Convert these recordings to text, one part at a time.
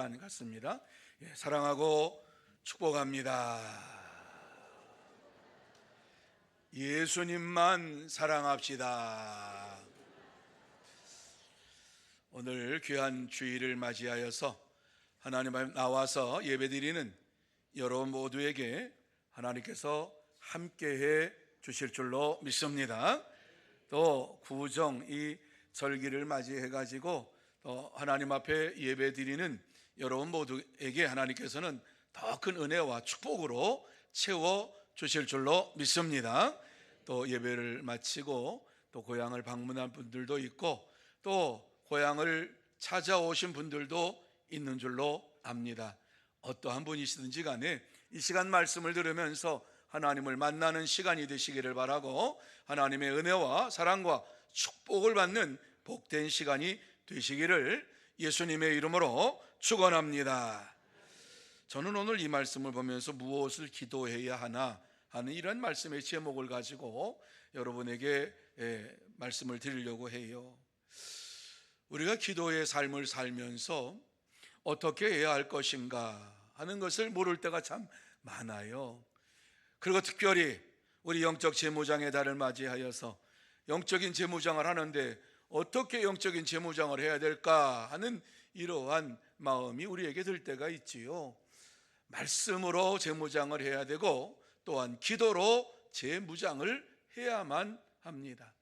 시간 같습니다. 사랑하고 축복합니다. 예수님만 사랑합시다. 오늘 귀한 주일을 맞이하여서 하나님 앞에 나와서 예배드리는 여러분 모두에게 하나님께서 함께해 주실 줄로 믿습니다. 또 구정 이 절기를 맞이해 가지고 또 하나님 앞에 예배드리는 여러분 모두에게 하나님께서는 더 큰 은혜와 축복으로 채워 주실 줄로 믿습니다. 또 예배를 마치고 또 고향을 방문한 분들도 있고 또 고향을 찾아오신 분들도 있는 줄로 압니다. 어떠한 분이시든지 간에 이 시간 말씀을 들으면서 하나님을 만나는 시간이 되시기를 바라고 하나님의 은혜와 사랑과 축복을 받는 복된 시간이 되시기를 예수님의 이름으로 축원합니다. 저는 오늘 이 말씀을 보면서 무엇을 기도해야 하나 하는 이런 말씀의 제목을 가지고 여러분에게 말씀을 드리려고 해요. 우리가 기도의 삶을 살면서 어떻게 해야 할 것인가 하는 것을 모를 때가 참 많아요. 그리고 특별히 우리 영적 재무장의 달을 맞이하여서 영적인 재무장을 하는데 어떻게 영적인 재무장을 해야 될까 하는 이러한 마음이 우리에게 들 때가 있지요. 말씀으로 재무장을 해야 되고 또한 기도로 재무장을 해야만 합니다.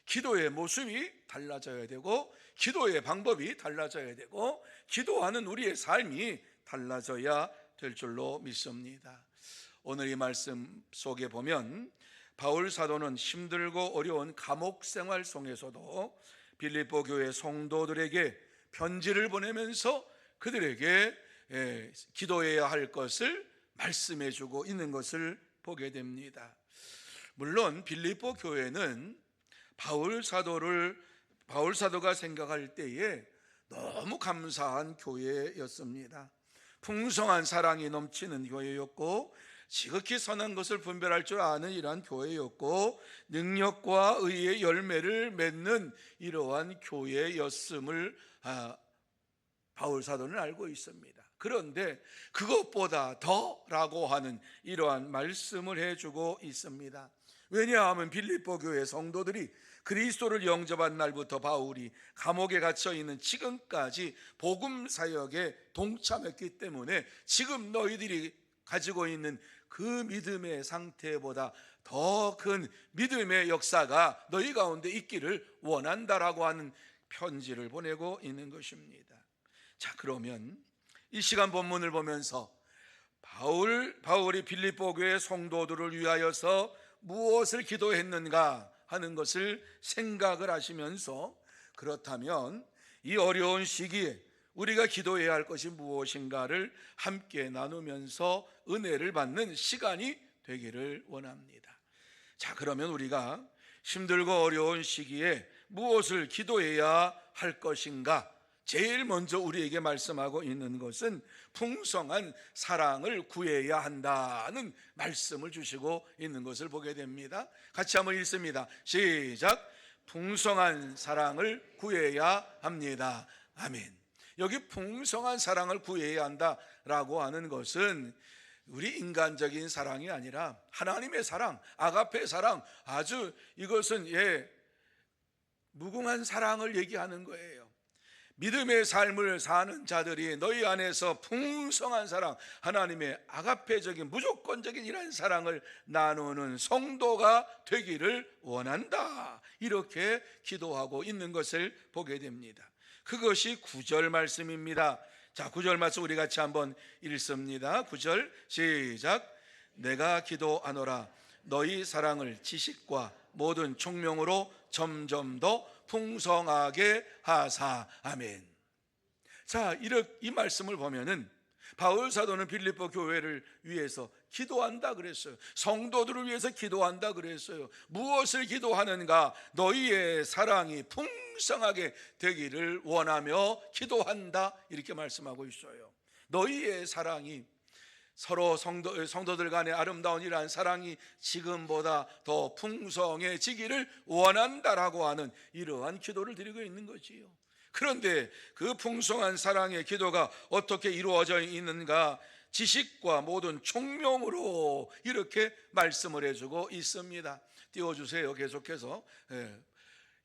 기도의 모습이 달라져야 되고 기도의 방법이 달라져야 되고 기도하는 우리의 삶이 달라져야 될 줄로 믿습니다. 오늘 이 말씀 속에 보면 바울 사도는 힘들고 어려운 감옥 생활 속에서도 빌립보 교회 성도들에게 편지를 보내면서 그들에게 기도해야 할 것을 말씀해 주고 있는 것을 보게 됩니다. 물론 빌립보 교회는 바울 사도가 생각할 때에 너무 감사한 교회였습니다. 풍성한 사랑이 넘치는 교회였고 지극히 선한 것을 분별할 줄 아는 이러한 교회였고 능력과 의의 열매를 맺는 이러한 교회였음을 바울 사도는 알고 있습니다. 그런데 그것보다 더라고 하는 이러한 말씀을 해주고 있습니다. 왜냐하면 빌립보 교회 성도들이 그리스도를 영접한 날부터 바울이 감옥에 갇혀 있는 지금까지 복음 사역에 동참했기 때문에 지금 너희들이 가지고 있는 그 믿음의 상태보다 더 큰 믿음의 역사가 너희 가운데 있기를 원한다라고 하는 편지를 보내고 있는 것입니다. 자, 그러면 이 시간 본문을 보면서 바울이 빌립보 교회 성도들을 위하여서 무엇을 기도했는가 하는 것을 생각을 하시면서 그렇다면 이 어려운 시기에 우리가 기도해야 할 것이 무엇인가를 함께 나누면서 은혜를 받는 시간이 되기를 원합니다. 자, 그러면 우리가 힘들고 어려운 시기에 무엇을 기도해야 할 것인가? 제일 먼저 우리에게 말씀하고 있는 것은 풍성한 사랑을 구해야 한다는 말씀을 주시고 있는 것을 보게 됩니다. 같이 한번 읽습니다. 시작. 풍성한 사랑을 구해야 합니다. 아멘. 여기 풍성한 사랑을 구해야 한다라고 하는 것은 우리 인간적인 사랑이 아니라 하나님의 사랑, 아가페 사랑, 아주 이것은 무궁한 사랑을 얘기하는 거예요. 믿음의 삶을 사는 자들이 너희 안에서 풍성한 사랑, 하나님의 아가페적인 무조건적인 이런 사랑을 나누는 성도가 되기를 원한다, 이렇게 기도하고 있는 것을 보게 됩니다. 그것이 9절 말씀입니다. 자, 9절 말씀 우리 같이 한번 읽습니다. 9절 시작. 내가 기도하노라 너희 사랑을 지식과 모든 총명으로 점점 더 풍성하게 하사. 아멘. 자, 이 말씀을 보면은 바울 사도는 빌립보 교회를 위해서 기도한다 그랬어요. 성도들을 위해서 기도한다 그랬어요. 무엇을 기도하는가? 너희의 사랑이 풍성하게 되기를 원하며 기도한다, 이렇게 말씀하고 있어요. 너희의 사랑이 서로 성도들 간의 아름다운 이러한 사랑이 지금보다 더 풍성해지기를 원한다라고 하는 이러한 기도를 드리고 있는 거지요. 그런데 그 풍성한 사랑의 기도가 어떻게 이루어져 있는가? 지식과 모든 총명으로 이렇게 말씀을 해주고 있습니다. 띄워주세요. 계속해서.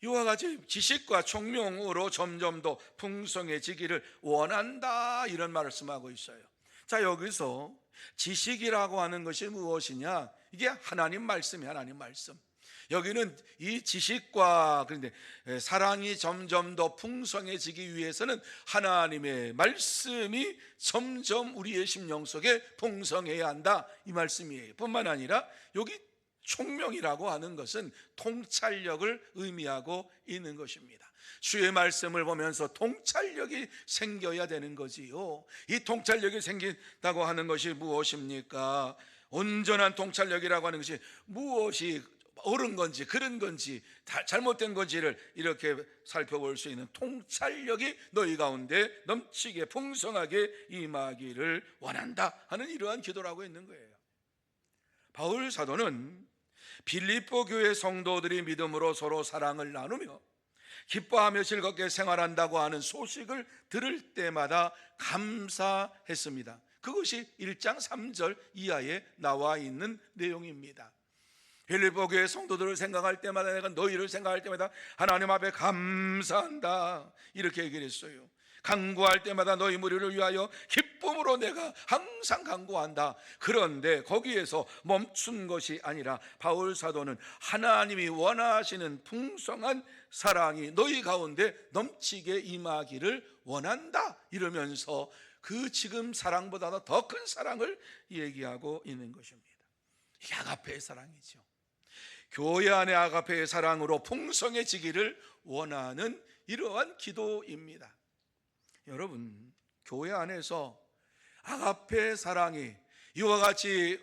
이와 같이 지식과 총명으로 점점 더 풍성해지기를 원한다, 이런 말씀하고 있어요. 자, 여기서 지식이라고 하는 것이 무엇이냐? 이게 하나님 말씀이 하나님 말씀. 여기는 이 지식과 그런데 사랑이 점점 더 풍성해지기 위해서는 하나님의 말씀이 점점 우리의 심령 속에 풍성해야 한다, 이 말씀이에요. 뿐만 아니라 여기 총명이라고 하는 것은 통찰력을 의미하고 있는 것입니다. 주의 말씀을 보면서 통찰력이 생겨야 되는 거지요. 이 통찰력이 생긴다고 하는 것이 무엇입니까? 온전한 통찰력이라고 하는 것이 무엇이 옳은 건지 그른 건지 잘못된 건지를 이렇게 살펴볼 수 있는 통찰력이 너희 가운데 넘치게 풍성하게 임하기를 원한다 하는 이러한 기도라고 있는 거예요. 바울 사도는 빌립보 교회 성도들이 믿음으로 서로 사랑을 나누며 기뻐하며 즐겁게 생활한다고 하는 소식을 들을 때마다 감사했습니다. 그것이 1장 3절 이하에 나와 있는 내용입니다. 빌립보 교회 성도들을 생각할 때마다, 내가 너희를 생각할 때마다 하나님 앞에 감사한다, 이렇게 얘기를 했어요. 간구할 때마다 너희 무리를 위하여 기쁨으로 내가 항상 간구한다. 그런데 거기에서 멈춘 것이 아니라 바울 사도는 하나님이 원하시는 풍성한 사랑이 너희 가운데 넘치게 임하기를 원한다, 이러면서 그 지금 사랑보다 더 큰 사랑을 얘기하고 있는 것입니다. 이게 아가페의 사랑이죠. 교회 안의 아가페의 사랑으로 풍성해지기를 원하는 이러한 기도입니다. 여러분, 교회 안에서 아가페의 사랑이 이와 같이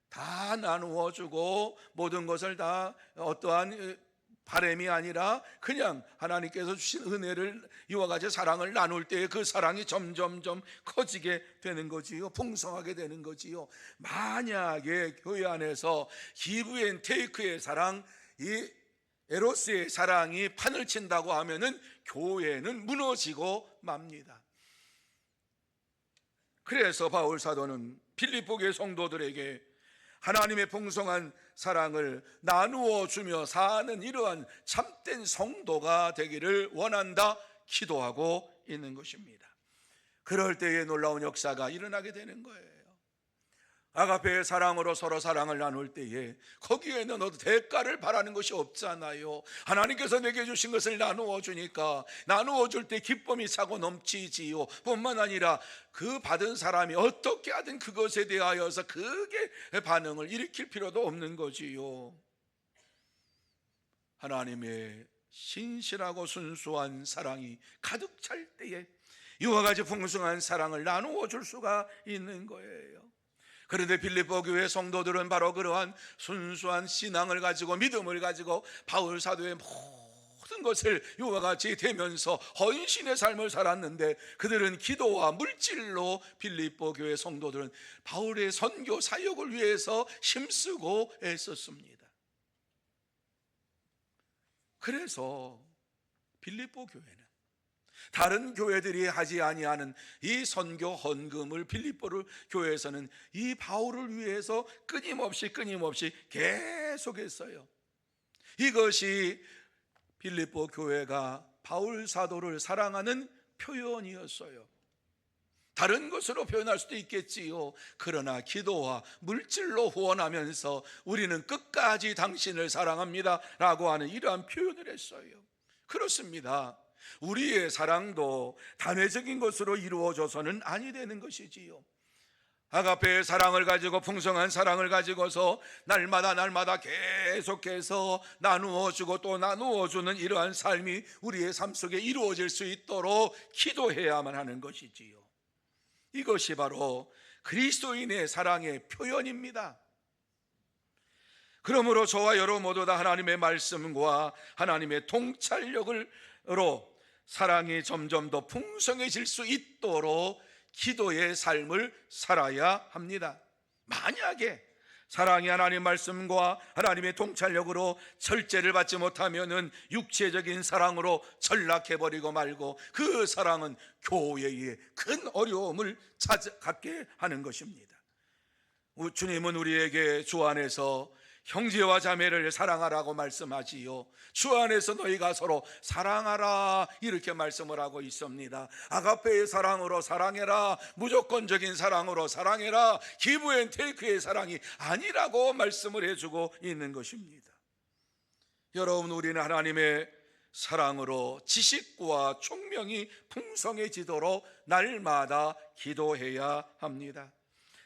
다 나누어주고 모든 것을 다 어떠한 바람이 아니라 그냥 하나님께서 주신 은혜를, 이와 같이 사랑을 나눌 때에 그 사랑이 점점점 커지게 되는 거지요. 풍성하게 되는 거지요. 만약에 교회 안에서 기브 앤 테이크의 사랑, 이 에로스의 사랑이 판을 친다고 하면은 교회는 무너지고 맙니다. 그래서 바울 사도는 빌립보 교회 성도들에게 하나님의 풍성한 사랑을 나누어 주며 사는 이러한 참된 성도가 되기를 원한다, 기도하고 있는 것입니다. 그럴 때에 놀라운 역사가 일어나게 되는 거예요. 아가페의 사랑으로 서로 사랑을 나눌 때에 거기에는 너도 대가를 바라는 것이 없잖아요. 하나님께서 내게 주신 것을 나누어 주니까 나누어 줄 때 기쁨이 차고 넘치지요. 뿐만 아니라 그 받은 사람이 어떻게 하든 그것에 대하여서 크게 반응을 일으킬 필요도 없는 거지요. 하나님의 신실하고 순수한 사랑이 가득 찰 때에 이와 같이 풍성한 사랑을 나누어 줄 수가 있는 거예요. 그런데 빌립보 교회 성도들은 바로 그러한 순수한 신앙을 가지고 믿음을 가지고 바울 사도의 모든 것을 이와 같이 되면서 헌신의 삶을 살았는데, 그들은 기도와 물질로 빌립보 교회 성도들은 바울의 선교 사역을 위해서 힘쓰고 애썼습니다. 그래서 빌립보 교회는 다른 교회들이 하지 아니하는 이 선교 헌금을 빌립보 교회에서는 이 바울을 위해서 끊임없이 계속했어요. 이것이 빌립보 교회가 바울 사도를 사랑하는 표현이었어요. 다른 것으로 표현할 수도 있겠지요. 그러나 기도와 물질로 후원하면서 우리는 끝까지 당신을 사랑합니다 라고 하는 이러한 표현을 했어요. 그렇습니다. 우리의 사랑도 단회적인 것으로 이루어져서는 아니 되는 것이지요. 아가페의 사랑을 가지고 풍성한 사랑을 가지고서 날마다 계속해서 나누어주고 또 나누어주는 이러한 삶이 우리의 삶 속에 이루어질 수 있도록 기도해야만 하는 것이지요. 이것이 바로 그리스도인의 사랑의 표현입니다. 그러므로 저와 여러분 모두 다 하나님의 말씀과 하나님의 통찰력으로 사랑이 점점 더 풍성해질 수 있도록 기도의 삶을 살아야 합니다. 만약에 사랑이 하나님 말씀과 하나님의 통찰력으로 절제를 받지 못하면은 육체적인 사랑으로 전락해버리고 말고, 그 사랑은 교회에 큰 어려움을 갖게 하는 것입니다. 주님은 우리에게 주 안에서 형제와 자매를 사랑하라고 말씀하지요. 주 안에서 너희가 서로 사랑하라, 이렇게 말씀을 하고 있습니다. 아가페의 사랑으로 사랑해라, 무조건적인 사랑으로 사랑해라, 기브 앤 테이크의 사랑이 아니라고 말씀을 해주고 있는 것입니다. 여러분, 우리는 하나님의 사랑으로 지식과 총명이 풍성해지도록 날마다 기도해야 합니다.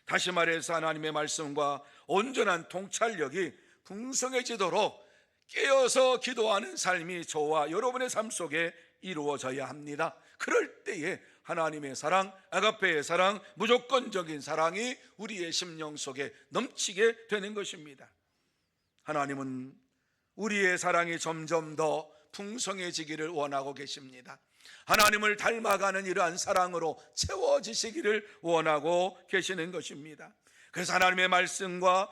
다시 말해서 하나님의 말씀과 온전한 통찰력이 풍성해지도록 깨어서 기도하는 삶이 저와 여러분의 삶 속에 이루어져야 합니다. 그럴 때에 하나님의 사랑, 아가페의 사랑, 무조건적인 사랑이 우리의 심령 속에 넘치게 되는 것입니다. 하나님은 우리의 사랑이 점점 더 풍성해지기를 원하고 계십니다. 하나님을 닮아가는 이러한 사랑으로 채워지시기를 원하고 계시는 것입니다. 그래서 하나님의 말씀과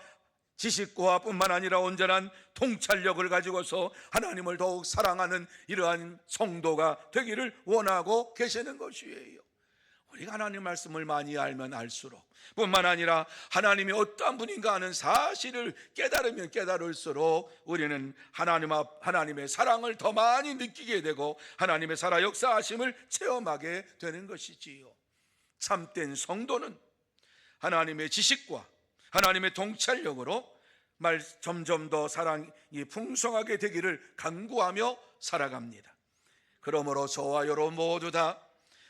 지식과 뿐만 아니라 온전한 통찰력을 가지고서 하나님을 더욱 사랑하는 이러한 성도가 되기를 원하고 계시는 것이에요. 우리가 하나님 말씀을 많이 알면 알수록, 뿐만 아니라 하나님이 어떠한 분인가 하는 사실을 깨달으면 깨달을수록 우리는 하나님의 사랑을 더 많이 느끼게 되고 하나님의 살아 역사하심을 체험하게 되는 것이지요. 참된 성도는 하나님의 지식과 하나님의 통찰력으로 점점 더 사랑이 풍성하게 되기를 간구하며 살아갑니다. 그러므로 저와 여러분 모두 다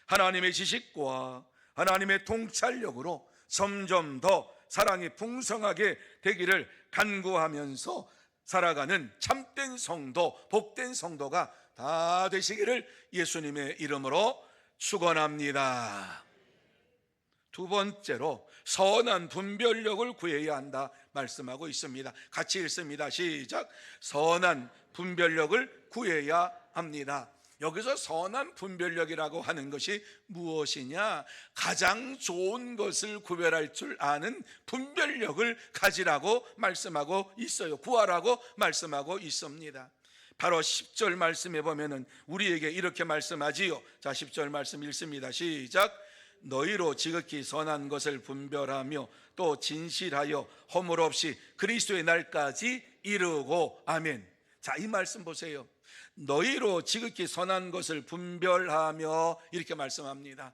하나님의 지식과 하나님의 통찰력으로 점점 더 사랑이 풍성하게 되기를 간구하면서 살아가는 참된 성도, 복된 성도가 다 되시기를 예수님의 이름으로 축원합니다. 두 번째로 선한 분별력을 구해야 한다 말씀하고 있습니다. 같이 읽습니다. 시작. 선한 분별력을 구해야 합니다. 여기서 선한 분별력이라고 하는 것이 무엇이냐? 가장 좋은 것을 구별할 줄 아는 분별력을 가지라고 말씀하고 있어요. 구하라고 말씀하고 있습니다. 바로 10절 말씀에 보면은 우리에게 이렇게 말씀하지요. 자, 10절 말씀 읽습니다. 시작. 너희로 지극히 선한 것을 분별하며 또 진실하여 허물 없이 그리스도의 날까지 이르고. 아멘. 자, 이 말씀 보세요. 너희로 지극히 선한 것을 분별하며, 이렇게 말씀합니다.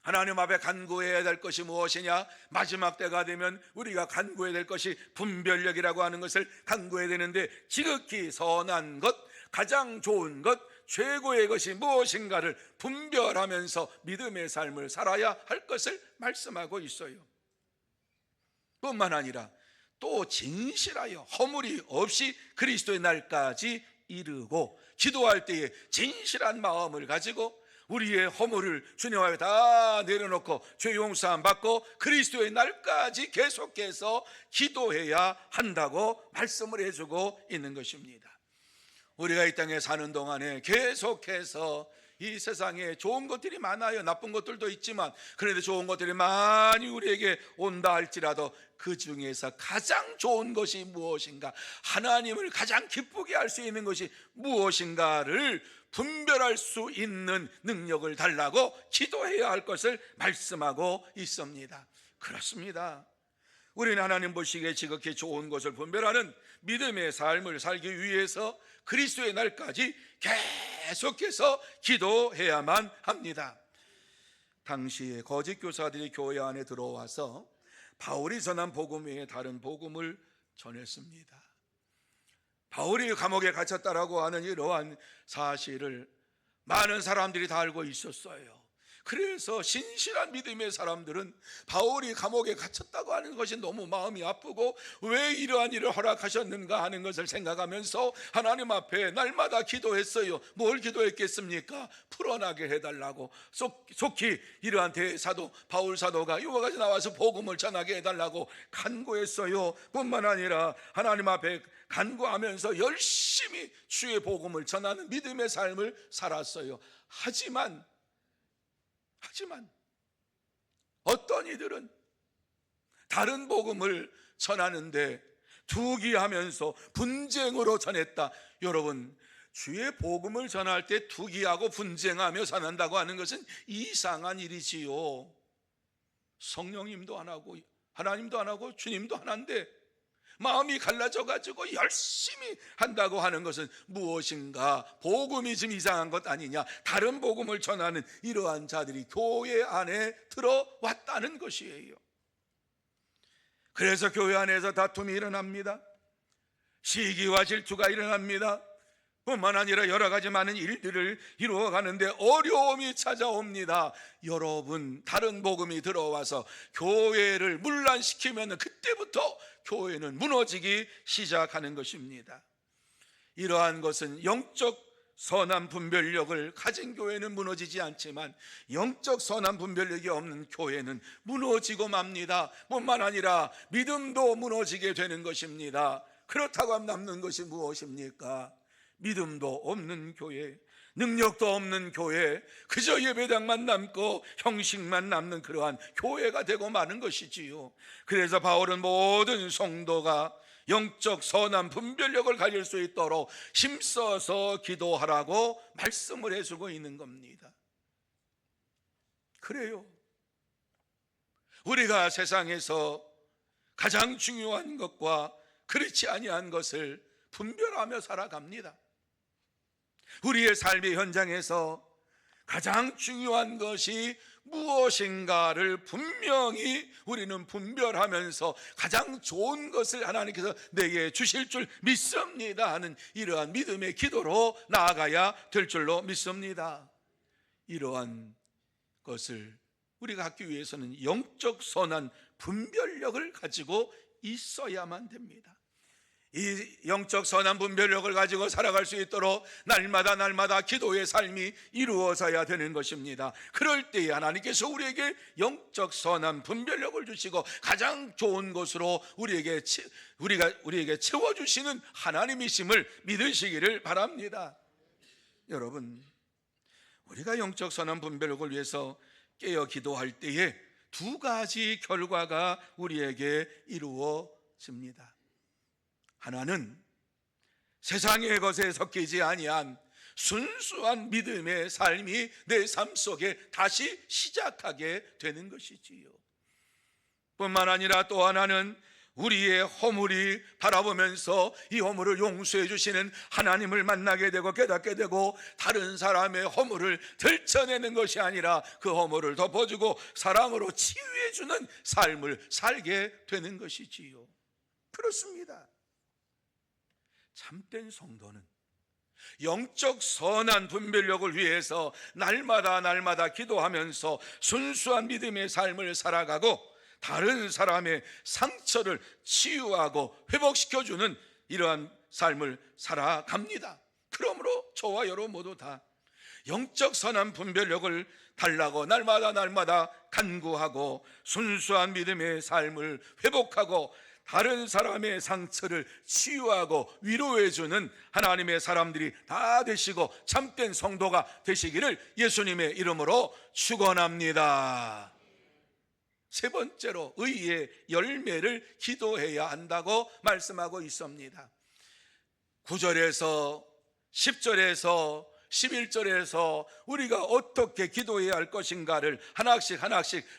하나님 앞에 간구해야 될 것이 무엇이냐? 마지막 때가 되면 우리가 간구해야 될 것이 분별력이라고 하는 것을 간구해야 되는데, 지극히 선한 것, 가장 좋은 것, 최고의 것이 무엇인가를 분별하면서 믿음의 삶을 살아야 할 것을 말씀하고 있어요. 뿐만 아니라 또 진실하여 허물이 없이 그리스도의 날까지 이르고, 기도할 때에 진실한 마음을 가지고 우리의 허물을 주님 앞에 다 내려놓고 죄 용서함 받고 그리스도의 날까지 계속해서 기도해야 한다고 말씀을 해주고 있는 것입니다. 우리가 이 땅에 사는 동안에 계속해서 이 세상에 좋은 것들이 많아요. 나쁜 것들도 있지만 그래도 좋은 것들이 많이 우리에게 온다 할지라도 그 중에서 가장 좋은 것이 무엇인가, 하나님을 가장 기쁘게 할 수 있는 것이 무엇인가를 분별할 수 있는 능력을 달라고 기도해야 할 것을 말씀하고 있습니다. 그렇습니다. 우리는 하나님 보시기에 지극히 좋은 것을 분별하는 믿음의 삶을 살기 위해서 그리스도의 날까지 계속해서 기도해야만 합니다. 당시에 거짓 교사들이 교회 안에 들어와서 바울이 전한 복음 외에 다른 복음을 전했습니다. 바울이 감옥에 갇혔다라고 하는 이러한 사실을 많은 사람들이 다 알고 있었어요. 그래서 신실한 믿음의 사람들은 바울이 감옥에 갇혔다고 하는 것이 너무 마음이 아프고 왜 이러한 일을 허락하셨는가 하는 것을 생각하면서 하나님 앞에 날마다 기도했어요. 뭘 기도했겠습니까? 풀어나게 해달라고, 속히 이러한 대사도 바울 사도가 이와 같이 나와서 복음을 전하게 해달라고 간구했어요. 뿐만 아니라 하나님 앞에 간구하면서 열심히 주의 복음을 전하는 믿음의 삶을 살았어요. 하지만 어떤 이들은 다른 복음을 전하는데 투기하면서 분쟁으로 전했다. 여러분, 주의 복음을 전할 때 투기하고 분쟁하며 전한다고 하는 것은 이상한 일이지요. 성령님도 안 하고 하나님도 안 하고 주님도 하나인데 마음이 갈라져 가지고 열심히 한다고 하는 것은 무엇인가? 복음이 좀 이상한 것 아니냐? 다른 복음을 전하는 이러한 자들이 교회 안에 들어왔다는 것이에요. 그래서 교회 안에서 다툼이 일어납니다. 시기와 질투가 일어납니다. 뿐만 아니라 여러 가지 많은 일들을 이루어가는데 어려움이 찾아옵니다. 여러분, 다른 복음이 들어와서 교회를 문란시키면 그때부터 교회는 무너지기 시작하는 것입니다. 이러한 것은 영적 선한 분별력을 가진 교회는 무너지지 않지만 영적 선한 분별력이 없는 교회는 무너지고 맙니다. 뿐만 아니라 믿음도 무너지게 되는 것입니다. 그렇다고 하면 남는 것이 무엇입니까? 믿음도 없는 교회, 능력도 없는 교회, 그저 예배당만 남고 형식만 남는 그러한 교회가 되고 마는 것이지요. 그래서 바울은 모든 성도가 영적 선한 분별력을 가질 수 있도록 힘써서 기도하라고 말씀을 해주고 있는 겁니다. 그래요. 우리가 세상에서 가장 중요한 것과 그렇지 아니한 것을 분별하며 살아갑니다. 우리의 삶의 현장에서 가장 중요한 것이 무엇인가를 분명히 우리는 분별하면서 가장 좋은 것을 하나님께서 내게 주실 줄 믿습니다 하는 이러한 믿음의 기도로 나아가야 될 줄로 믿습니다. 이러한 것을 우리가 갖기 위해서는 영적 선한 분별력을 가지고 있어야만 됩니다. 이 영적 선한 분별력을 가지고 살아갈 수 있도록 날마다 기도의 삶이 이루어져야 되는 것입니다. 그럴 때에 하나님께서 우리에게 영적 선한 분별력을 주시고 가장 좋은 것으로 우리에게 채워주시는 하나님이심을 믿으시기를 바랍니다. 여러분, 우리가 영적 선한 분별력을 위해서 깨어 기도할 때에 두 가지 결과가 우리에게 이루어집니다. 하나는 세상의 것에 섞이지 아니한 순수한 믿음의 삶이 내 삶 속에 다시 시작하게 되는 것이지요. 뿐만 아니라 또 하나는 우리의 허물이 바라보면서 이 허물을 용서해 주시는 하나님을 만나게 되고 깨닫게 되고 다른 사람의 허물을 들춰내는 것이 아니라 그 허물을 덮어주고 사랑으로 치유해 주는 삶을 살게 되는 것이지요. 그렇습니다. 참된 성도는 영적 선한 분별력을 위해서 날마다 기도하면서 순수한 믿음의 삶을 살아가고 다른 사람의 상처를 치유하고 회복시켜주는 이러한 삶을 살아갑니다. 그러므로 저와 여러분 모두 다 영적 선한 분별력을 달라고 날마다 간구하고 순수한 믿음의 삶을 회복하고 다른 사람의 상처를 치유하고 위로해주는 하나님의 사람들이 다 되시고 참된 성도가 되시기를 예수님의 이름으로 축원합니다. 세 번째로 의의 열매를 기도해야 한다고 말씀하고 있습니다. 9절에서 10절에서 11절에서 우리가 어떻게 기도해야 할 것인가를 하나씩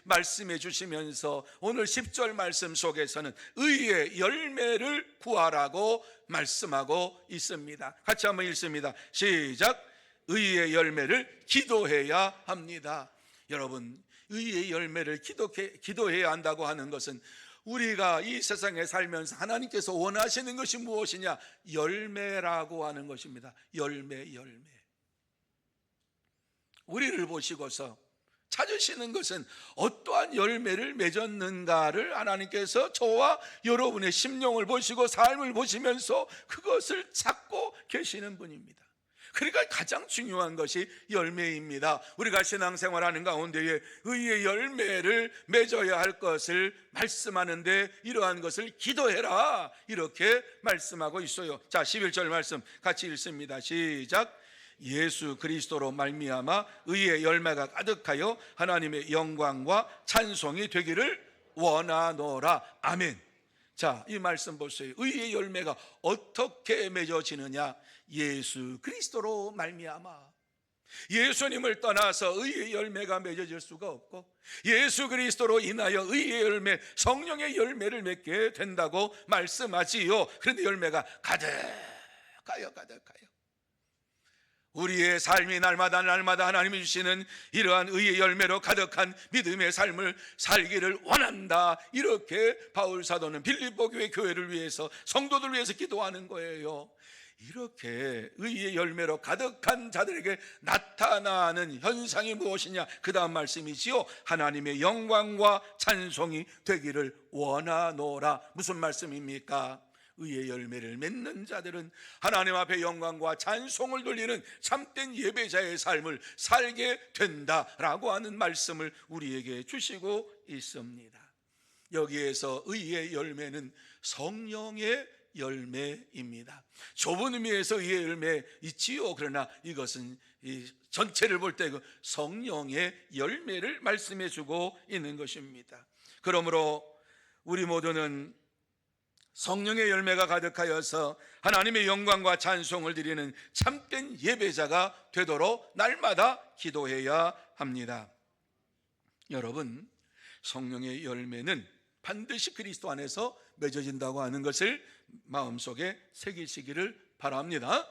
말씀해 주시면서 오늘 10절 말씀 속에서는 의의 열매를 구하라고 말씀하고 있습니다. 같이 한번 읽습니다. 시작. 의의 열매를 기도해야 합니다. 여러분, 의의 열매를 기도해야 한다고 하는 것은 우리가 이 세상에 살면서 하나님께서 원하시는 것이 무엇이냐? 열매라고 하는 것입니다. 열매. 우리를 보시고서 찾으시는 것은 어떠한 열매를 맺었는가를 하나님께서 저와 여러분의 심령을 보시고 삶을 보시면서 그것을 찾고 계시는 분입니다. 그러니까 가장 중요한 것이 열매입니다. 우리가 신앙생활하는 가운데에 의의 열매를 맺어야 할 것을 말씀하는데 이러한 것을 기도해라 이렇게 말씀하고 있어요. 자, 11절 말씀 같이 읽습니다. 시작. 예수 그리스도로 말미암아 의의 열매가 가득하여 하나님의 영광과 찬송이 되기를 원하노라. 아멘. 자, 이 말씀 보세요. 의의 열매가 어떻게 맺어지느냐? 예수 그리스도로 말미암아. 예수님을 떠나서 의의 열매가 맺어질 수가 없고, 예수 그리스도로 인하여 의의 열매, 성령의 열매를 맺게 된다고 말씀하지요. 그런데 열매가 가득하여. 우리의 삶이 날마다 하나님이 주시는 이러한 의의 열매로 가득한 믿음의 삶을 살기를 원한다. 이렇게 바울 사도는 빌립보 교회를 위해서, 성도들 위해서 기도하는 거예요. 이렇게 의의 열매로 가득한 자들에게 나타나는 현상이 무엇이냐? 그 다음 말씀이지요. 하나님의 영광과 찬송이 되기를 원하노라. 무슨 말씀입니까? 의의 열매를 맺는 자들은 하나님 앞에 영광과 찬송을 돌리는 참된 예배자의 삶을 살게 된다라고 하는 말씀을 우리에게 주시고 있습니다. 여기에서 의의 열매는 성령의 열매입니다. 좁은 의미에서 의의 열매 있지요. 그러나 이것은 이 전체를 볼 때 그 성령의 열매를 말씀해 주고 있는 것입니다. 그러므로 우리 모두는 성령의 열매가 가득하여서 하나님의 영광과 찬송을 드리는 참된 예배자가 되도록 날마다 기도해야 합니다. 여러분, 성령의 열매는 반드시 그리스도 안에서 맺어진다고 하는 것을 마음속에 새기시기를 바랍니다.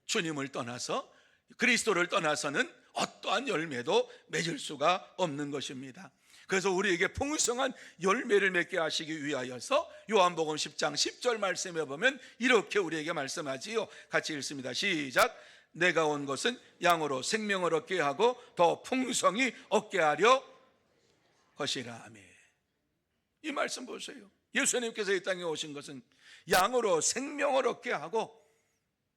주님을 떠나서, 그리스도를 떠나서는 어떠한 열매도 맺을 수가 없는 것입니다. 그래서 우리에게 풍성한 열매를 맺게 하시기 위하여서 요한복음 10장 10절 말씀에 보면 이렇게 우리에게 말씀하지요. 같이 읽습니다. 시작. 내가 온 것은 양으로 생명을 얻게 하고 더 풍성히 얻게 하려 것이라. 아멘. 이 말씀 보세요. 예수님께서 이 땅에 오신 것은 양으로 생명을 얻게 하고,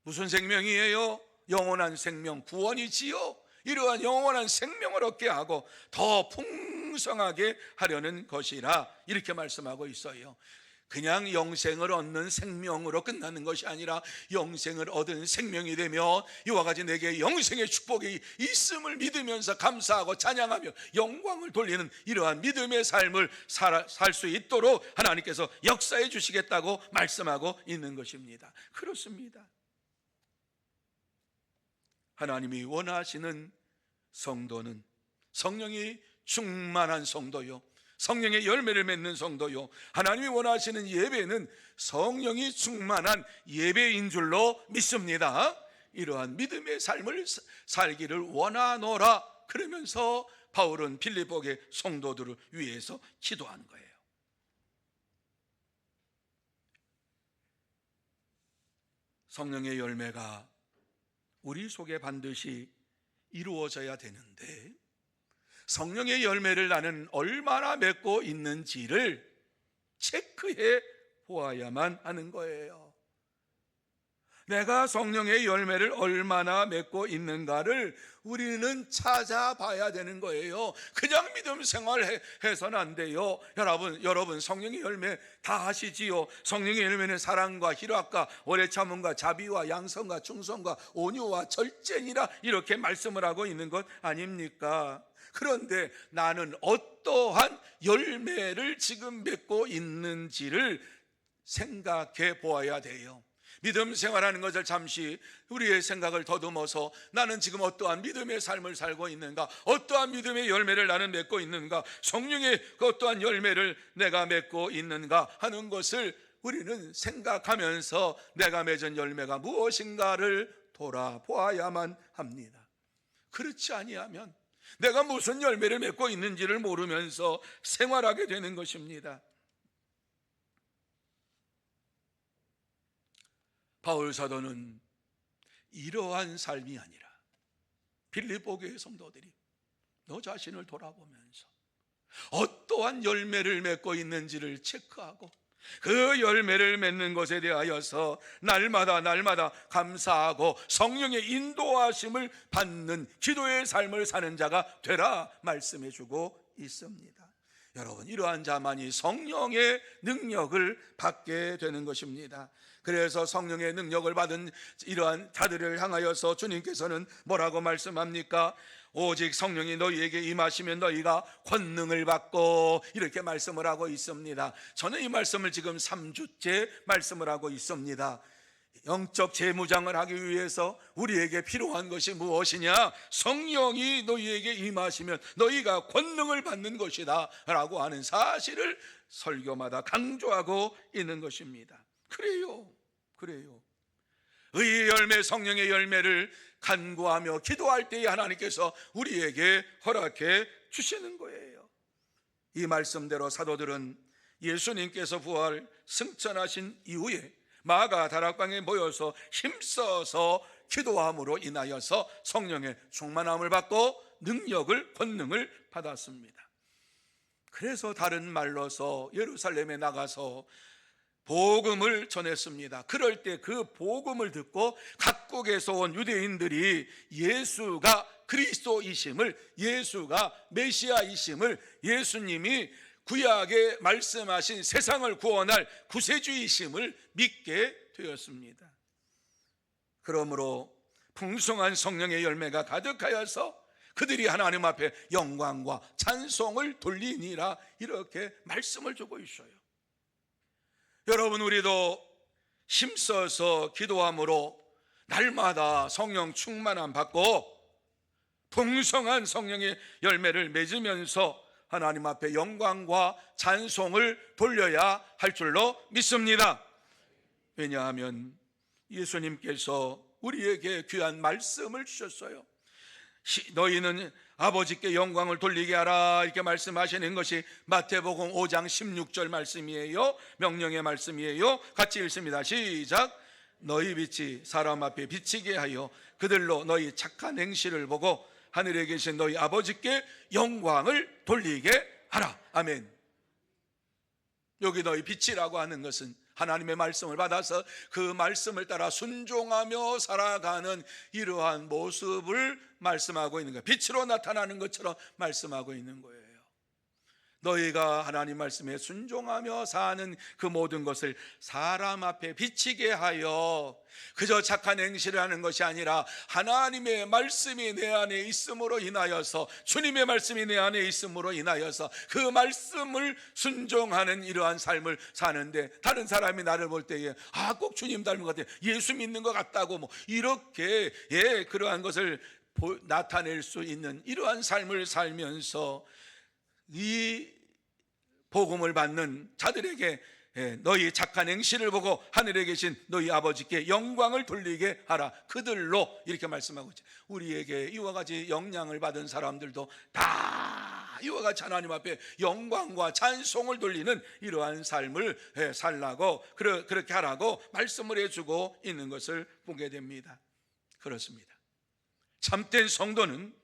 무슨 생명이에요? 영원한 생명, 구원이지요. 이러한 영원한 생명을 얻게 하고 더 풍성하게 하려는 것이라, 이렇게 말씀하고 있어요. 그냥 영생을 얻는 생명으로 끝나는 것이 아니라 영생을 얻은 생명이 되며 이와 같이 내게 영생의 축복이 있음을 믿으면서 감사하고 찬양하며 영광을 돌리는 이러한 믿음의 삶을 살 수 있도록 하나님께서 역사해 주시겠다고 말씀하고 있는 것입니다. 그렇습니다. 하나님이 원하시는 성도는 성령이 충만한 성도요, 성령의 열매를 맺는 성도요, 하나님이 원하시는 예배는 성령이 충만한 예배인 줄로 믿습니다. 이러한 믿음의 삶을 살기를 원하노라. 그러면서 바울은 빌립보의 성도들을 위해서 기도하는 거예요. 성령의 열매가 우리 속에 반드시 이루어져야 되는데, 성령의 열매를 나는 얼마나 맺고 있는지를 체크해 보아야만 하는 거예요. 내가 성령의 열매를 얼마나 맺고 있는가를 우리는 찾아봐야 되는 거예요. 그냥 믿음 생활해서는 안 돼요. 여러분 성령의 열매 다 하시지요. 성령의 열매는 사랑과 희락과 오래 참음과 자비와 양선과 충성과 온유와 절제니라, 이렇게 말씀을 하고 있는 것 아닙니까? 그런데 나는 어떠한 열매를 지금 맺고 있는지를 생각해 보아야 돼요. 믿음 생활하는 것을 잠시 우리의 생각을 더듬어서 나는 지금 어떠한 믿음의 삶을 살고 있는가, 어떠한 믿음의 열매를 나는 맺고 있는가, 성령의 어떠한 열매를 내가 맺고 있는가 하는 것을 우리는 생각하면서 내가 맺은 열매가 무엇인가를 돌아보아야만 합니다. 그렇지 아니하면 내가 무슨 열매를 맺고 있는지를 모르면서 생활하게 되는 것입니다. 바울 사도는 이러한 삶이 아니라 빌립보 교회 성도들이 너 자신을 돌아보면서 어떠한 열매를 맺고 있는지를 체크하고 그 열매를 맺는 것에 대하여서 날마다 감사하고 성령의 인도하심을 받는 기도의 삶을 사는 자가 되라 말씀해 주고 있습니다. 여러분, 이러한 자만이 성령의 능력을 받게 되는 것입니다. 그래서 성령의 능력을 받은 이러한 자들을 향하여서 주님께서는 뭐라고 말씀합니까? 오직 성령이 너희에게 임하시면 너희가 권능을 받고, 이렇게 말씀을 하고 있습니다. 저는 이 말씀을 지금 3주째 말씀을 하고 있습니다. 영적 재무장을 하기 위해서 우리에게 필요한 것이 무엇이냐? 성령이 너희에게 임하시면 너희가 권능을 받는 것이다 라고 하는 사실을 설교마다 강조하고 있는 것입니다. 그래요. 의의 열매, 성령의 열매를 간구하며 기도할 때에 하나님께서 우리에게 허락해 주시는 거예요. 이 말씀대로 사도들은 예수님께서 부활 승천하신 이후에 마가 다락방에 모여서 힘써서 기도함으로 인하여서 성령의 충만함을 받고 능력을, 권능을 받았습니다. 그래서 다른 말로서 예루살렘에 나가서 복음을 전했습니다. 그럴 때 그 복음을 듣고 각국에서 온 유대인들이 예수가 그리스도이심을, 예수가 메시아이심을, 예수님이 구약에 말씀하신 세상을 구원할 구세주이심을 믿게 되었습니다. 그러므로 풍성한 성령의 열매가 가득하여서 그들이 하나님 앞에 영광과 찬송을 돌리니라, 이렇게 말씀을 주고 있어요. 여러분, 우리도 힘써서 기도함으로 날마다 성령 충만함 받고 풍성한 성령의 열매를 맺으면서 하나님 앞에 영광과 찬송을 돌려야 할 줄로 믿습니다. 왜냐하면 예수님께서 우리에게 귀한 말씀을 주셨어요. 너희는 아버지께 영광을 돌리게 하라, 이렇게 말씀하시는 것이 마태복음 5장 16절 말씀이에요. 명령의 말씀이에요. 같이 읽습니다. 시작. 너희 빛이 사람 앞에 비치게 하여 그들로 너희 착한 행실을 보고 하늘에 계신 너희 아버지께 영광을 돌리게 하라. 아멘. 여기 너희 빛이라고 하는 것은 하나님의 말씀을 받아서 그 말씀을 따라 순종하며 살아가는 이러한 모습을 말씀하고 있는 거예요. 빛으로 나타나는 것처럼 말씀하고 있는 거예요. 너희가 하나님 말씀에 순종하며 사는 그 모든 것을 사람 앞에 비치게 하여, 그저 착한 행실을 하는 것이 아니라 하나님의 말씀이 내 안에 있음으로 인하여서, 주님의 말씀이 내 안에 있음으로 인하여서 그 말씀을 순종하는 이러한 삶을 사는데, 다른 사람이 나를 볼 때에 꼭 주님 닮은 것 같아요, 예수 믿는 것 같다고, 이렇게 그러한 것을 나타낼 수 있는 이러한 삶을 살면서 이 복음을 받는 자들에게 너희 착한 행실을 보고 하늘에 계신 너희 아버지께 영광을 돌리게 하라, 그들로, 이렇게 말씀하고 있죠. 우리에게 이와 같이 영향을 받은 사람들도 다 이와 같이 하나님 앞에 영광과 찬송을 돌리는 이러한 삶을 살라고, 그렇게 하라고 말씀을 해주고 있는 것을 보게 됩니다. 그렇습니다. 참된 성도는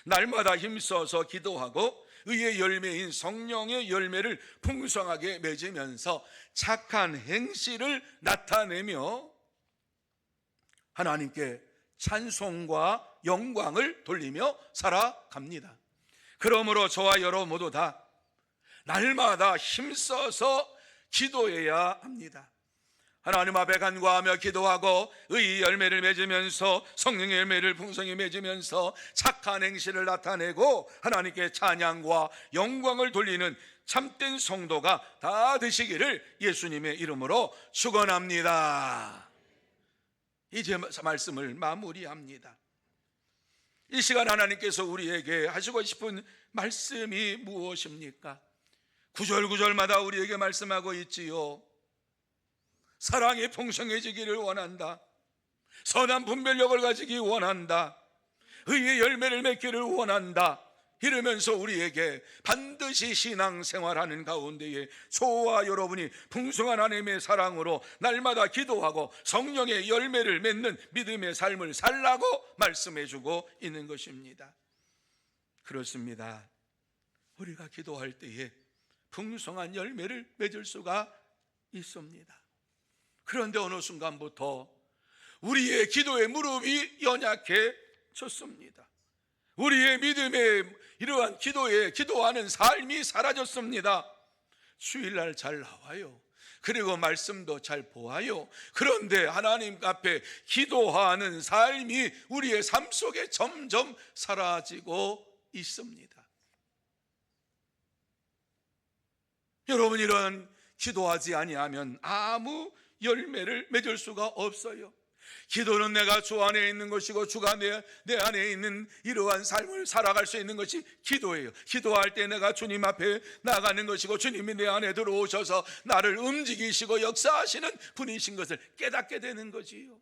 날마다 힘써서 기도하고 의의 열매인 성령의 열매를 풍성하게 맺으면서 착한 행실을 나타내며 하나님께 찬송과 영광을 돌리며 살아갑니다. 그러므로 저와 여러분 모두 다 날마다 힘써서 기도해야 합니다. 하나님 앞에 간구하며 기도하고 의의 열매를 맺으면서 성령의 열매를 풍성히 맺으면서 착한 행실을 나타내고 하나님께 찬양과 영광을 돌리는 참된 성도가 다 되시기를 예수님의 이름으로 축원합니다. 이제 말씀을 마무리합니다. 이 시간 하나님께서 우리에게 하시고 싶은 말씀이 무엇입니까? 구절구절마다 우리에게 말씀하고 있지요. 사랑이 풍성해지기를 원한다. 선한 분별력을 가지기 원한다. 의의 열매를 맺기를 원한다. 이러면서 우리에게 반드시 신앙생활하는 가운데에 저와 여러분이 풍성한 하나님의 사랑으로 날마다 기도하고 성령의 열매를 맺는 믿음의 삶을 살라고 말씀해주고 있는 것입니다. 그렇습니다. 우리가 기도할 때에 풍성한 열매를 맺을 수가 있습니다. 그런데 어느 순간부터 우리의 기도의 무릎이 연약해졌습니다. 우리의 믿음의 이러한 기도하는 삶이 사라졌습니다. 주일날 잘 나와요. 그리고 말씀도 잘 보아요. 그런데 하나님 앞에 기도하는 삶이 우리의 삶 속에 점점 사라지고 있습니다. 여러분, 이런 기도하지 아니하면 아무 열매를 맺을 수가 없어요. 기도는 내가 주 안에 있는 것이고 주가 내 안에 있는 이러한 삶을 살아갈 수 있는 것이 기도예요. 기도할 때 내가 주님 앞에 나가는 것이고 주님이 내 안에 들어오셔서 나를 움직이시고 역사하시는 분이신 것을 깨닫게 되는 거지요.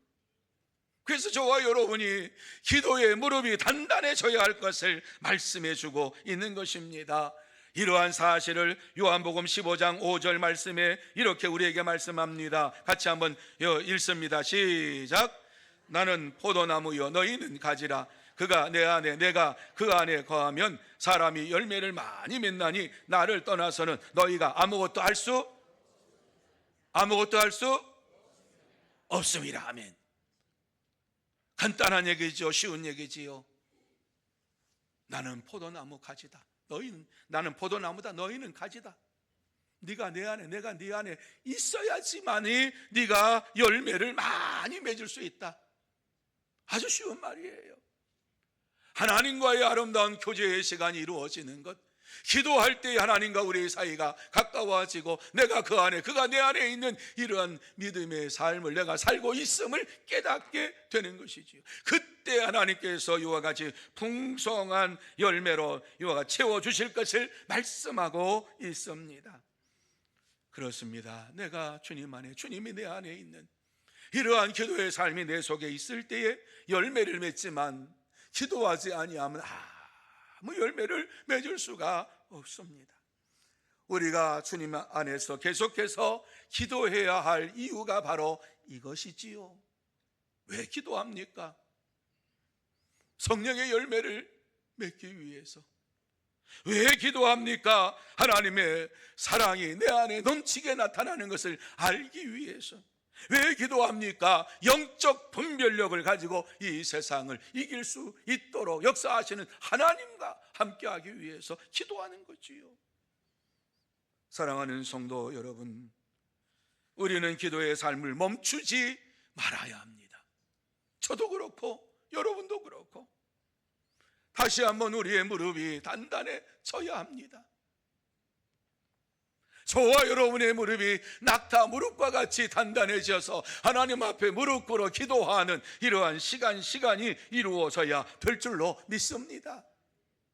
그래서 저와 여러분이 기도의 무릎이 단단해져야 할 것을 말씀해 주고 있는 것입니다. 이러한 사실을 요한복음 15장 5절 말씀에 이렇게 우리에게 말씀합니다. 같이 한번 읽습니다. 시작. 나는 포도나무여 너희는 가지라. 그가 내 안에 내가 그 안에 거하면 사람이 열매를 많이 맺나니 나를 떠나서는 너희가 아무것도 할 수 없음이라. 아멘. 간단한 얘기죠. 쉬운 얘기지요. 나는 포도나무 가지다. 나는 포도나무다. 너희는 가지다. 네가 내 안에 내가 네 안에 있어야지만이 네가 열매를 많이 맺을 수 있다. 아주 쉬운 말이에요. 하나님과의 아름다운 교제의 시간이 이루어지는 것, 기도할 때 하나님과 우리의 사이가 가까워지고 내가 그 안에 그가 내 안에 있는 이러한 믿음의 삶을 내가 살고 있음을 깨닫게 되는 것이지요. 그때 하나님께서 이와 같이 풍성한 열매로 이와 같이 채워주실 것을 말씀하고 있습니다. 그렇습니다. 내가 주님 안에, 주님이 내 안에 있는 이러한 기도의 삶이 내 속에 있을 때에 열매를 맺지만 기도하지 아니하면 아무 열매를 맺을 수가 없습니다. 우리가 주님 안에서 계속해서 기도해야 할 이유가 바로 이것이지요. 왜 기도합니까? 성령의 열매를 맺기 위해서. 왜 기도합니까? 하나님의 사랑이 내 안에 넘치게 나타나는 것을 알기 위해서. 왜 기도합니까? 영적 분별력을 가지고 이 세상을 이길 수 있도록 역사하시는 하나님과 함께하기 위해서 기도하는 거지요. 사랑하는 성도 여러분, 우리는 기도의 삶을 멈추지 말아야 합니다. 저도 그렇고 여러분도 그렇고 다시 한번 우리의 무릎이 단단해져야 합니다. 저와 여러분의 무릎이 낙타 무릎과 같이 단단해져서 하나님 앞에 무릎 꿇어 기도하는 이러한 시간이 이루어져야 될 줄로 믿습니다.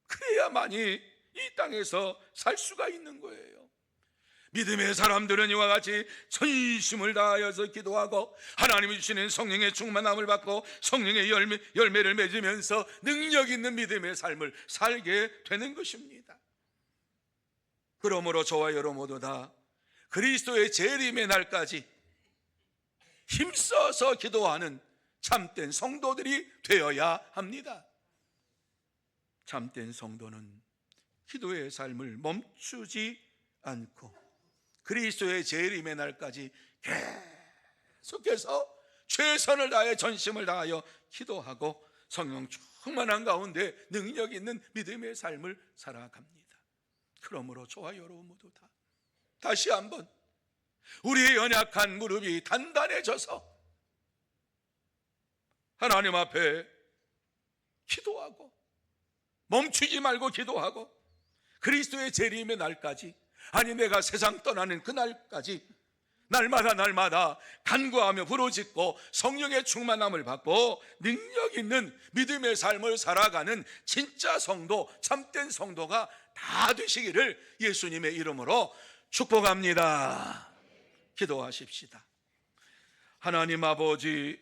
그래야만이 이 땅에서 살 수가 있는 거예요. 믿음의 사람들은 이와 같이 전심을 다하여서 기도하고 하나님이 주시는 성령의 충만함을 받고 성령의 열매를 맺으면서 능력 있는 믿음의 삶을 살게 되는 것입니다. 그러므로 저와 여러분 모두 다 그리스도의 재림의 날까지 힘써서 기도하는 참된 성도들이 되어야 합니다. 참된 성도는 기도의 삶을 멈추지 않고 그리스도의 재림의 날까지 계속해서 최선을 다해 전심을 다하여 기도하고 성령 충만한 가운데 능력 있는 믿음의 삶을 살아갑니다. 그러므로 저와 여러분 모두 다 다시 한번 우리의 연약한 무릎이 단단해져서 하나님 앞에 기도하고 멈추지 말고 기도하고 그리스도의 재림의 날까지, 아니 내가 세상 떠나는 그날까지 날마다 간구하며 부르짖고 성령의 충만함을 받고 능력 있는 믿음의 삶을 살아가는 진짜 성도, 참된 성도가 다 되시기를 예수님의 이름으로 축복합니다. 기도하십시다. 하나님 아버지,